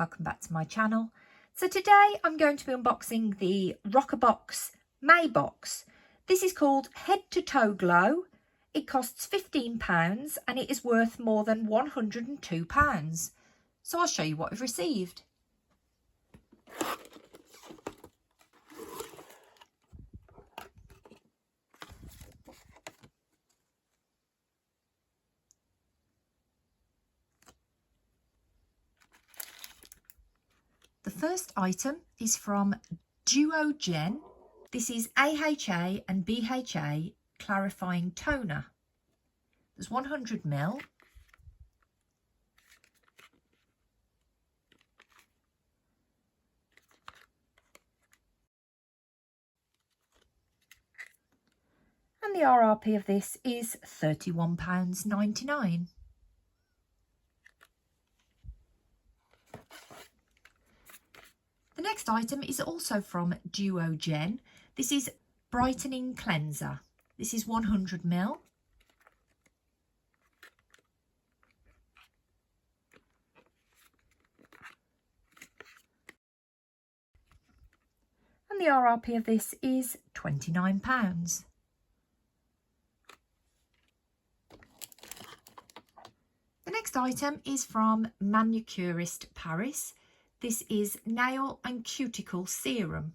welcome back to my channel. So today I'm going to be unboxing the Roccabox May box. This is called Head to Toe Glow. It costs £15 and it is worth more than £102. So I'll show you what I've received. The first item is from Gen. This is AHA and BHA clarifying toner. There's 100ml. And the RRP of this is £31.99. The next item is also from Gen. This is brightening cleanser. This is 100ml. And the RRP of this is £29. The next item is from Manucurist Paris. This is nail and cuticle serum.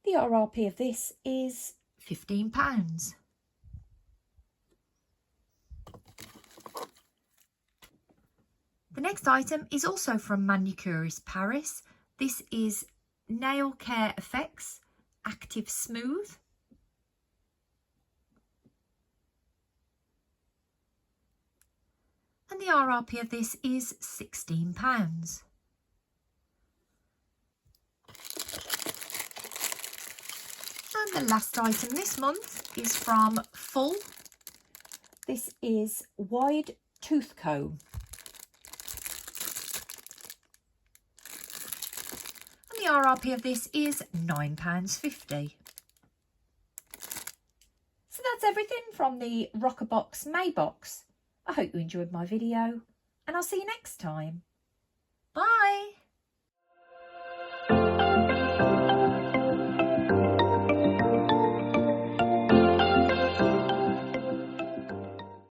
The RRP of this is £15. The next item is also from Manucurist Paris. This is Nail Care Effects Active Smooth. And the RRP of this is £16. And the last item this month is from Full. This is wide tooth comb. And the RRP of this is £9.50. So that's everything from the Roccabox May box. I hope you enjoyed my video and I'll see you next time. Bye!